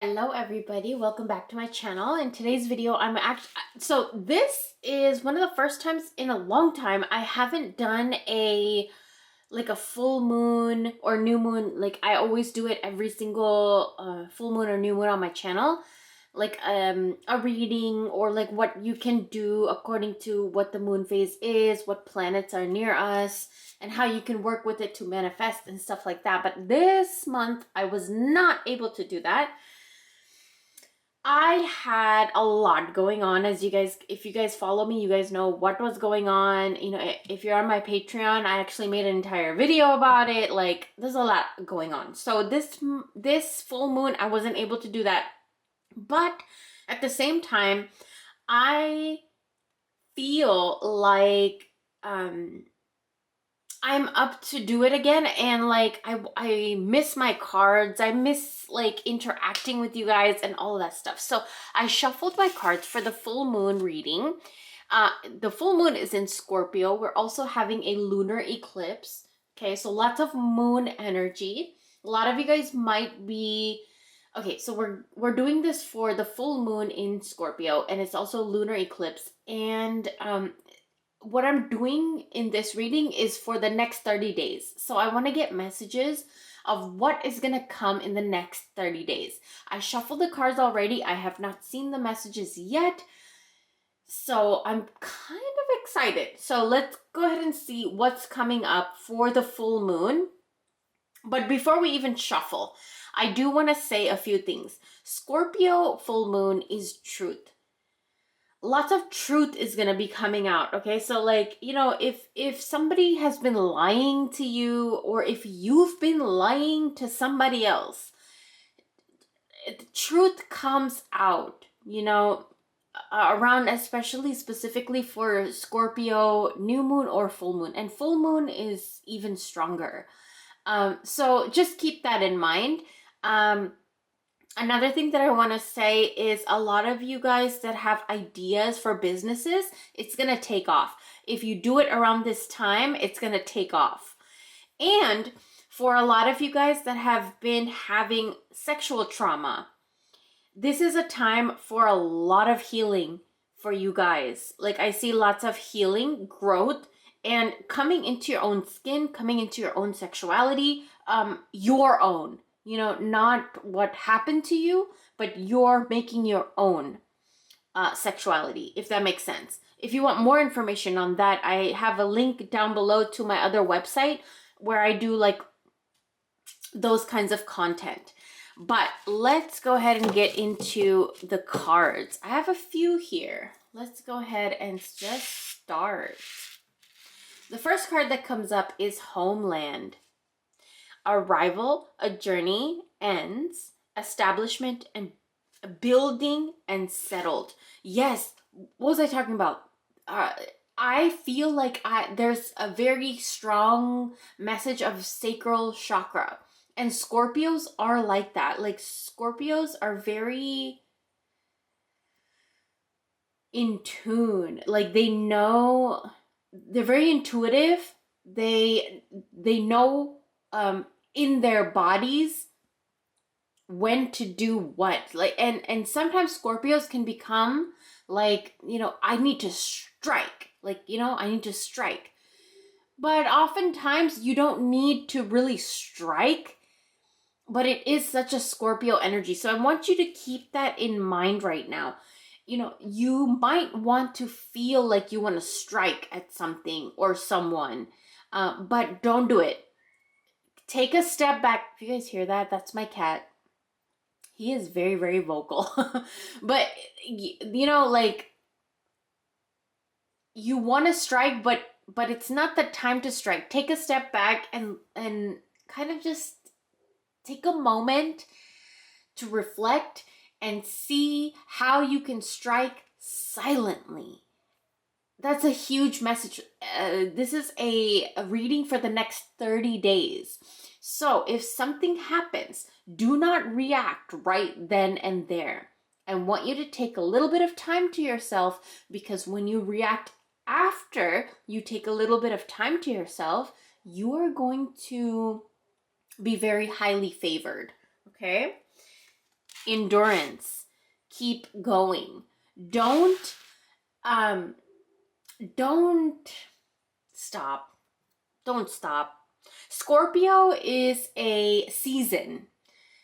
Hello everybody, welcome back to my channel. In today's video, so this is one of the first times in a long time I haven't done a full moon or new moon. Like I always do it every single full moon or new moon on my channel. A reading or like what you can do according to what the moon phase is, what planets are near us, and how you can work with it to manifest and stuff like that. But this month I was not able to do that. I had a lot going on, as if you guys follow me, you guys know what was going on. You know, if you're on my Patreon, I actually made an entire video about it. Like, there's a lot going on. So this full moon, I wasn't able to do that. But at the same time, I feel like I'm up to do it again, and like I miss my cards. I miss like interacting with you guys and all of that stuff. So I shuffled my cards for the full moon reading. The full moon is in Scorpio. We're also having a lunar eclipse. Okay, so lots of moon energy. A lot of you guys might be okay. So we're doing this for the full moon in Scorpio, and it's also lunar eclipse. And what I'm doing in this reading is for the next 30 days. So I want to get messages of what is going to come in the next 30 days. I shuffled the cards already. I have not seen the messages yet. So I'm kind of excited. So let's go ahead and see what's coming up for the full moon. But before we even shuffle, I do want to say a few things. Scorpio full moon is truth. Lots of truth is going to be coming out. Okay, so like, you know, if somebody has been lying to you, or if you've been lying to somebody else, the truth comes out, you know, around, especially specifically for Scorpio new moon or full moon, and full moon is even stronger. So just keep that in mind. Another thing that I want to say is a lot of you guys that have ideas for businesses, it's going to take off. If you do it around this time, it's going to take off. And for a lot of you guys that have been having sexual trauma, this is a time for a lot of healing for you guys. Like I see lots of healing, growth, and coming into your own skin, coming into your own sexuality, your own. You know, not what happened to you, but you're making your own sexuality, if that makes sense. If you want more information on that, I have a link down below to my other website where I do like those kinds of content. But let's go ahead and get into the cards. I have a few here. Let's go ahead and just start. The first card that comes up is Homeland. Arrival, a journey, ends, establishment, and building and settled. Yes, what was I talking about? I feel like there's a very strong message of sacral chakra. And Scorpios are like that. Like Scorpios are very in tune. Like they know, they're very intuitive. They know in their bodies when to do what. Like and sometimes Scorpios can become like, you know, I need to strike. Like, you know, I need to strike. But oftentimes you don't need to really strike. But it is such a Scorpio energy. So I want you to keep that in mind right now. You know, you might want to feel like you want to strike at something or someone, but don't do it. Take a step back. If you guys hear that, that's my cat. He is very, very vocal. But, you know, like, you want to strike, but it's not the time to strike. Take a step back and kind of just take a moment to reflect and see how you can strike silently. That's a huge message. This is a reading for the next 30 days. So if something happens, do not react right then and there. I want you to take a little bit of time to yourself, because when you react after you take a little bit of time to yourself, you are going to be very highly favored. Okay? endurance. Keep going. Don't um don't stop. Don't stop. Scorpio is a season.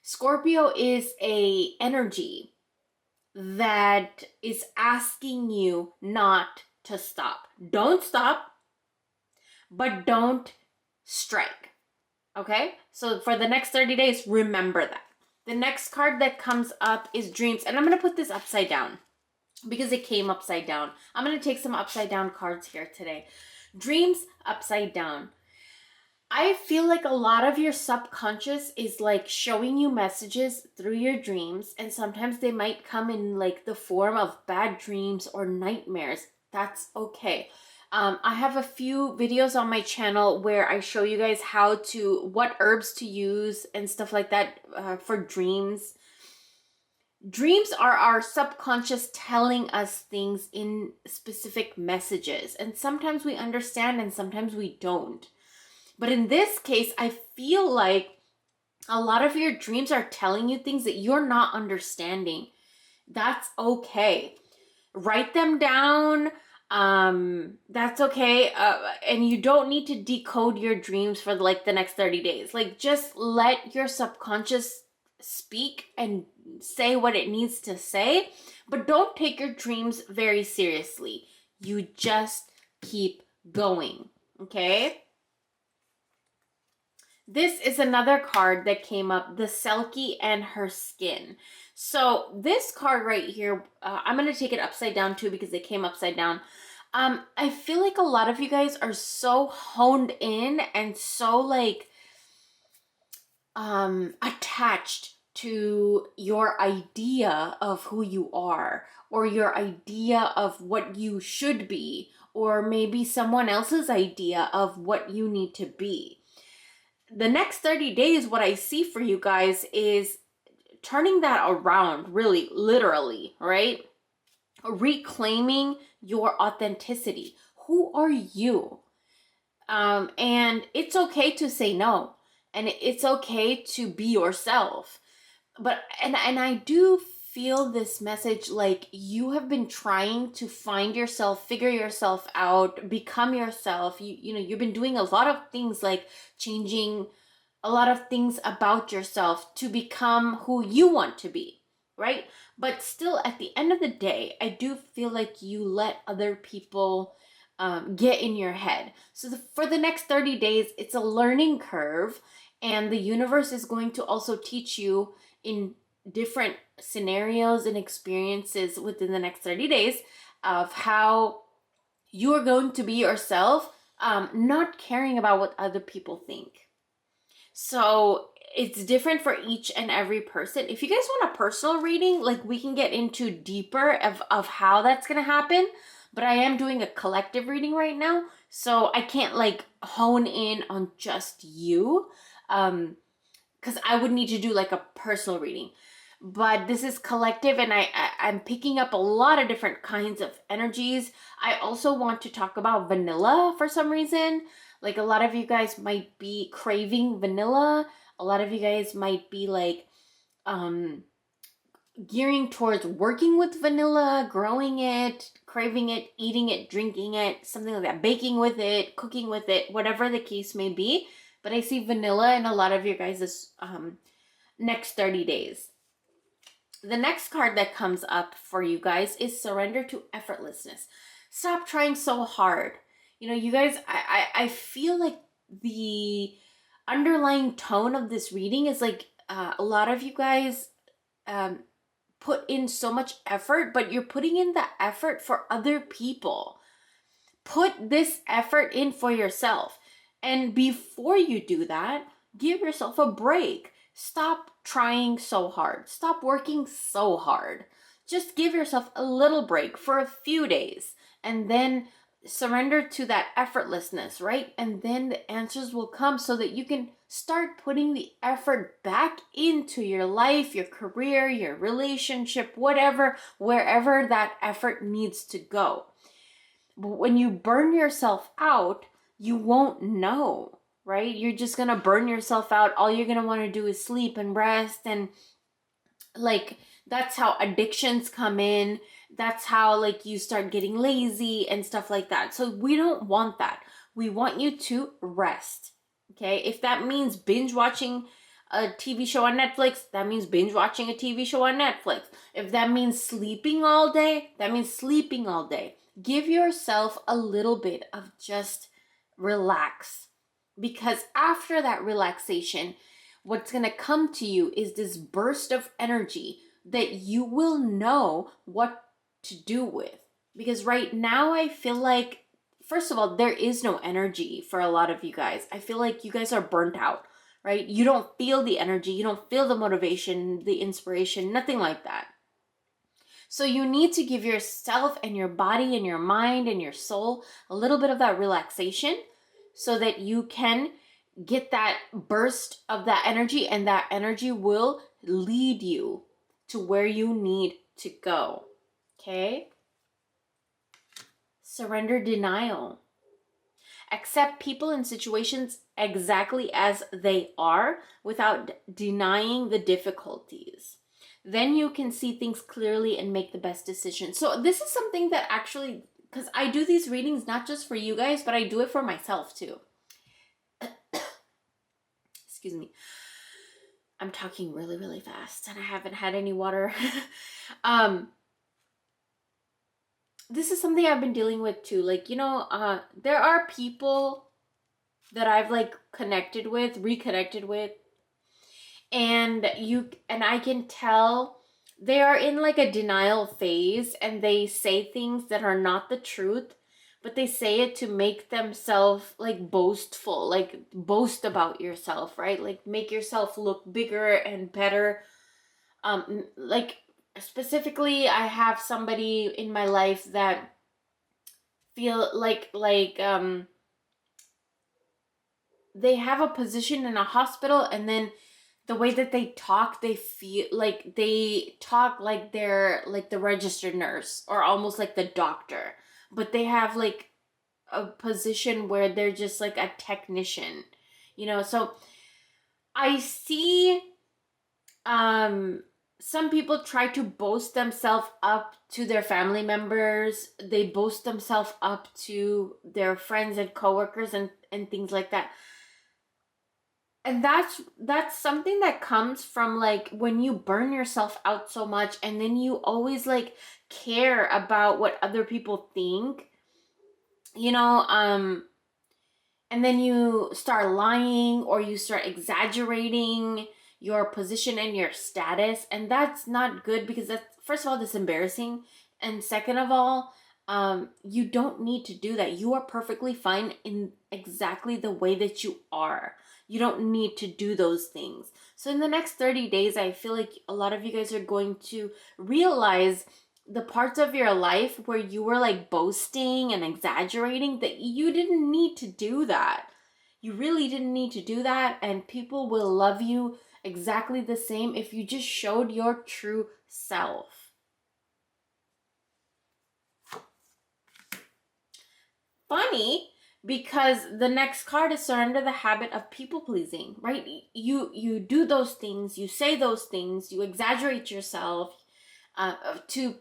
Scorpio is a energy that is asking you not to stop. Don't stop, but don't strike. Okay? So for the next 30 days, remember that. The next card that comes up is dreams. And I'm going to put this upside down because it came upside down. I'm going to take some upside down cards here today. Dreams upside down. I feel like a lot of your subconscious is like showing you messages through your dreams, and sometimes they might come in like the form of bad dreams or nightmares. That's okay. I have a few videos on my channel where I show you guys what herbs to use and stuff like that for dreams. Dreams are our subconscious telling us things in specific messages, and sometimes we understand and sometimes we don't. But in this case, I feel like a lot of your dreams are telling you things that you're not understanding. That's okay. Write them down. That's okay. And you don't need to decode your dreams for like the next 30 days. Like, just let your subconscious speak and say what it needs to say, but don't take your dreams very seriously. You just keep going. Okay? This is another card that came up, the Selkie and her skin. So this card right here, I'm going to take it upside down too because it came upside down. I feel like a lot of you guys are so honed in and so like attached to your idea of who you are, or your idea of what you should be, or maybe someone else's idea of what you need to be. The next 30 days, what I see for you guys is turning that around, really, literally, right? Reclaiming your authenticity. Who are you? And it's okay to say no. And it's okay to be yourself. But, and I do feel this message like you have been trying to find yourself, figure yourself out, become yourself. You know, you've been doing a lot of things like changing a lot of things about yourself to become who you want to be, right? But still, at the end of the day, I do feel like you let other people get in your head. So for the next 30 days, it's a learning curve, and the universe is going to also teach you in different scenarios and experiences within the next 30 days of how you are going to be yourself, not caring about what other people think. So it's different for each and every person. If you guys want a personal reading, like we can get into deeper of how that's going to happen, but I am doing a collective reading right now, so I can't like hone in on just you, because I would need to do like a personal reading. But this is collective, and I'm picking up a lot of different kinds of energies. I also want to talk about vanilla for some reason. Like, a lot of you guys might be craving vanilla. A lot of you guys might be like gearing towards working with vanilla, growing it, craving it, eating it, drinking it, something like that, baking with it, cooking with it, whatever the case may be. But I see vanilla in a lot of your guys' next 30 days. The next card that comes up for you guys is surrender to effortlessness. Stop trying so hard. You know, you guys, I feel like the underlying tone of this reading is like a lot of you guys put in so much effort, but you're putting in the effort for other people. Put this effort in for yourself. And before you do that, give yourself a break. Stop trying so hard. Stop working so hard. Just give yourself a little break for a few days, and then surrender to that effortlessness, right? And then the answers will come so that you can start putting the effort back into your life, your career, your relationship, whatever, wherever that effort needs to go. But when you burn yourself out, you won't know, right? You're just going to burn yourself out. All you're going to want to do is sleep and rest and Like, that's how addictions come in. That's how, like, you start getting lazy and stuff like that. So we don't want that. We want you to rest. Okay? If that means binge watching a TV show on Netflix, that means binge watching a TV show on Netflix. If that means sleeping all day, that means sleeping all day. Give yourself a little bit of just relax. Because after that relaxation, what's going to come to you is this burst of energy that you will know what to do with. Because right now, I feel like, first of all, there is no energy for a lot of you guys. I feel like you guys are burnt out, right? You don't feel the energy, you don't feel the motivation, the inspiration, nothing like that. So you need to give yourself and your body and your mind and your soul a little bit of that relaxation so that you can get that burst of that energy, and that energy will lead you to where you need to go. Okay? Surrender denial. Accept people and situations exactly as they are without denying the difficulties. Then you can see things clearly and make the best decision. So this is something that actually, because I do these readings not just for you guys, but I do it for myself too. Excuse me. I'm talking really, really fast and I haven't had any water. This is something I've been dealing with too. Like, there are people that I've like reconnected with, and I can tell they are in like a denial phase, and they say things that are not the truth, but they say it to make themselves like boastful, like boast about yourself, right? Like make yourself look bigger and better. Like specifically, I have somebody in my life that feel like they have a position in a hospital, and then the way that they talk, they talk like they're like the registered nurse or almost like the doctor, but they have like a position where they're just like a technician, so I see some people try to boast themselves up to their family members. They boast themselves up to their friends and coworkers and things like that. And that's something that comes from like when you burn yourself out so much, and then you always like care about what other people think, and then you start lying or you start exaggerating your position and your status, and that's not good, because that's, first of all, that's embarrassing, and second of all, you don't need to do that. You are perfectly fine in exactly the way that you are. You don't need to do those things. So in the next 30 days, I feel like a lot of you guys are going to realize the parts of your life where you were like boasting and exaggerating, that you didn't need to do that. You really didn't need to do that, and people will love you exactly the same if you just showed your true self. Funny, because the next card is surrender the habit of people pleasing, right? You do those things, you say those things, you exaggerate yourself to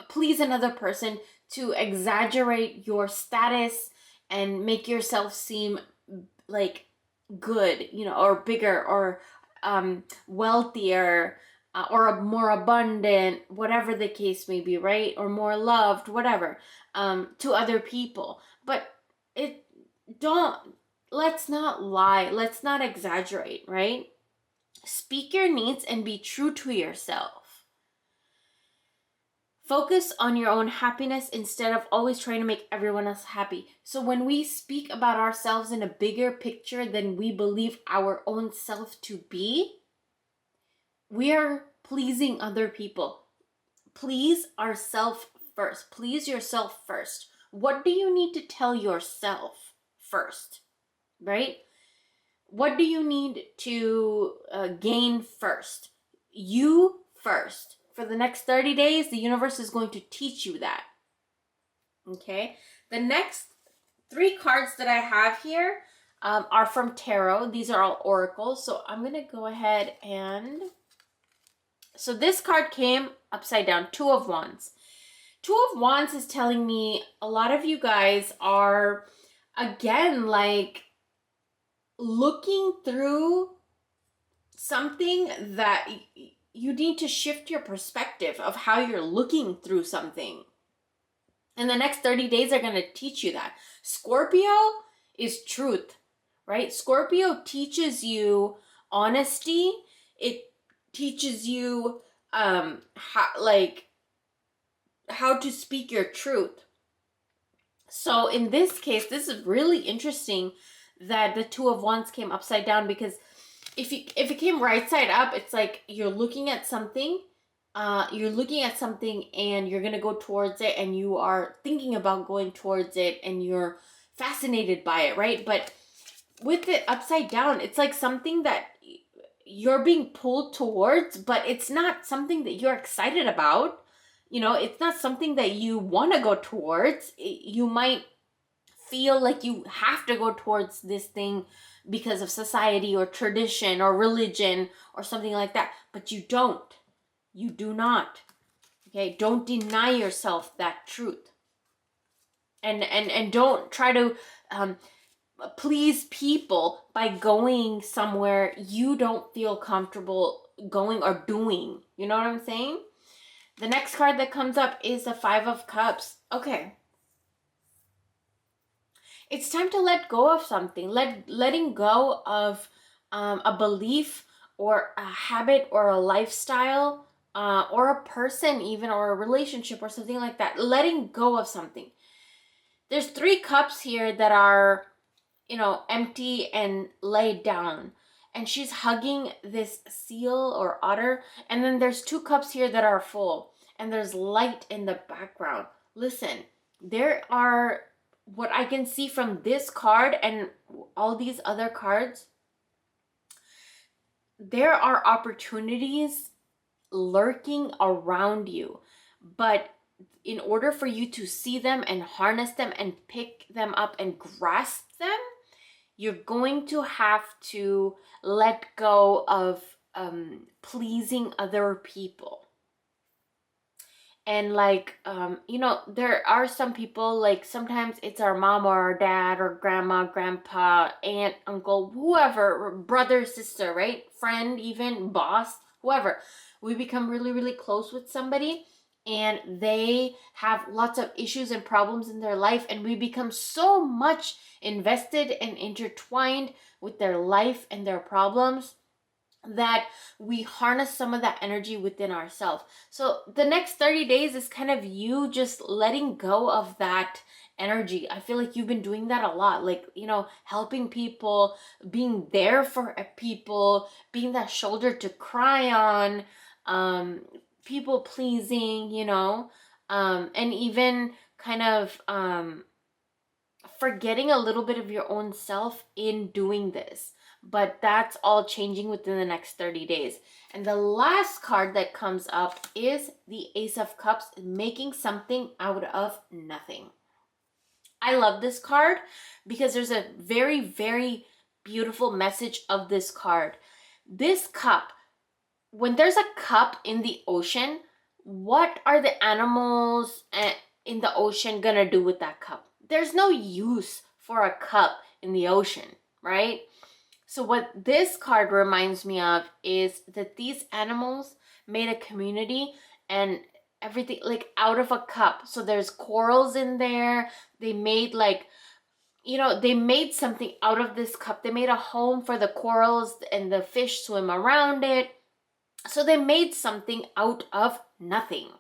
please another person, to exaggerate your status and make yourself seem like good, or bigger, or wealthier, or more abundant, whatever the case may be, right? Or more loved, whatever, to other people. But let's not lie, let's not exaggerate, right? Speak your needs and be true to yourself. Focus on your own happiness instead of always trying to make everyone else happy. So when we speak about ourselves in a bigger picture than we believe our own self to be, we are pleasing other people. Please ourselves first. Please yourself first. What do you need to tell yourself first, right? What do you need to gain first? You first. For the next 30 days, the universe is going to teach you that. Okay? The next 3 cards that I have here are from tarot. These are all oracles. So I'm going to go ahead and So this card came upside down, Two of Wands. Two of Wands is telling me a lot of you guys are, again, like looking through something that you need to shift your perspective of how you're looking through something. And the next 30 days are going to teach you that. Scorpio is truth, right? Scorpio teaches you honesty. It teaches you how to speak your truth. So in this case, this is really interesting that the Two of Wands came upside down, because if it came right side up, it's like you're looking at something, and you're gonna go towards it, and you are thinking about going towards it, and you're fascinated by it, right? But with it upside down, it's like something that you're being pulled towards, but it's not something that you're excited about. You know, it's not something that you want to go towards. You might feel like you have to go towards this thing because of society or tradition or religion or something like that, but you don't. You do not. Okay, don't deny yourself that truth. And don't try to please people by going somewhere you don't feel comfortable going or doing. You know what I'm saying? The next card that comes up is the Five of Cups. Okay. It's time to let go of something. Letting go of a belief or a habit or a lifestyle or a person even, or a relationship or something like that. Letting go of something. There's 3 cups here that are, empty and laid down. And she's hugging this seal or otter. And then there's 2 cups here that are full. And there's light in the background. Listen, there are, what I can see from this card and all these other cards, there are opportunities lurking around you. But in order for you to see them and harness them and pick them up and grasp them, you're going to have to let go of pleasing other people. And there are some people, like sometimes it's our mom or our dad or grandma, grandpa, aunt, uncle, whoever, brother, sister, right? Friend, even boss, whoever. We become really, really close with somebody, and they have lots of issues and problems in their life, and we become so much invested and intertwined with their life and their problems that we harness some of that energy within ourselves. So the next 30 days is kind of you just letting go of that energy. I feel like you've been doing that a lot, like, helping people, being there for people, being that shoulder to cry on, people pleasing, and even kind of forgetting a little bit of your own self in doing this. But that's all changing within the next 30 days. And the last card that comes up is the Ace of Cups, making something out of nothing. I love this card because there's a very, very beautiful message of this card. This cup, when there's a cup in the ocean, what are the animals in the ocean gonna do with that cup? There's no use for a cup in the ocean, right? So what this card reminds me of is that these animals made a community and everything, like out of a cup. So there's corals in there. They made they made something out of this cup. They made a home for the corals and the fish swim around it. So they made something out of nothing.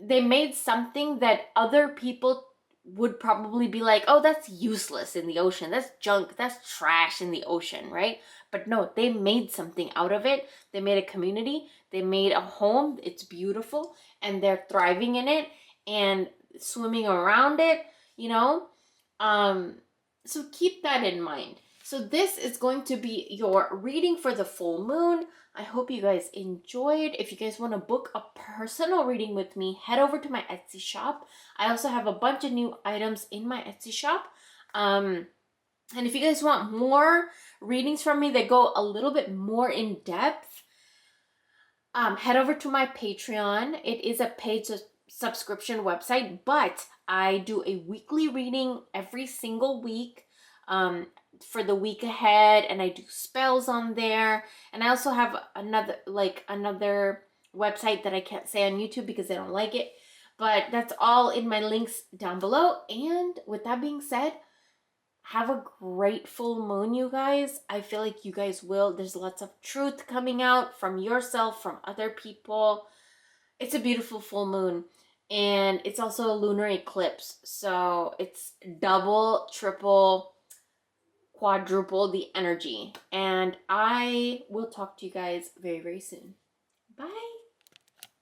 They made something that other people would probably be like, oh, that's useless in the ocean. That's junk. That's trash in the ocean, right? But no, they made something out of it. They made a community. They made a home. It's beautiful. And they're thriving in it and swimming around it, So keep that in mind. So this is going to be your reading for the full moon. I hope you guys enjoyed. If you guys want to book a personal reading with me, head over to my Etsy shop. I also have a bunch of new items in my Etsy shop. And if you guys want more readings from me that go a little bit more in depth, Head over to my Patreon. It is a paid subscription website, but I do a weekly reading every single week um, for the week ahead, and I do spells on there. And I also have another website that I can't say on YouTube because I don't like it. But that's all in my links down below. And with that being said, have a great full moon, you guys. I feel like you guys will. There's lots of truth coming out from yourself, from other people. It's a beautiful full moon. And it's also a lunar eclipse. So it's double, triple, quadruple the energy. And I will talk to you guys very, very soon. Bye.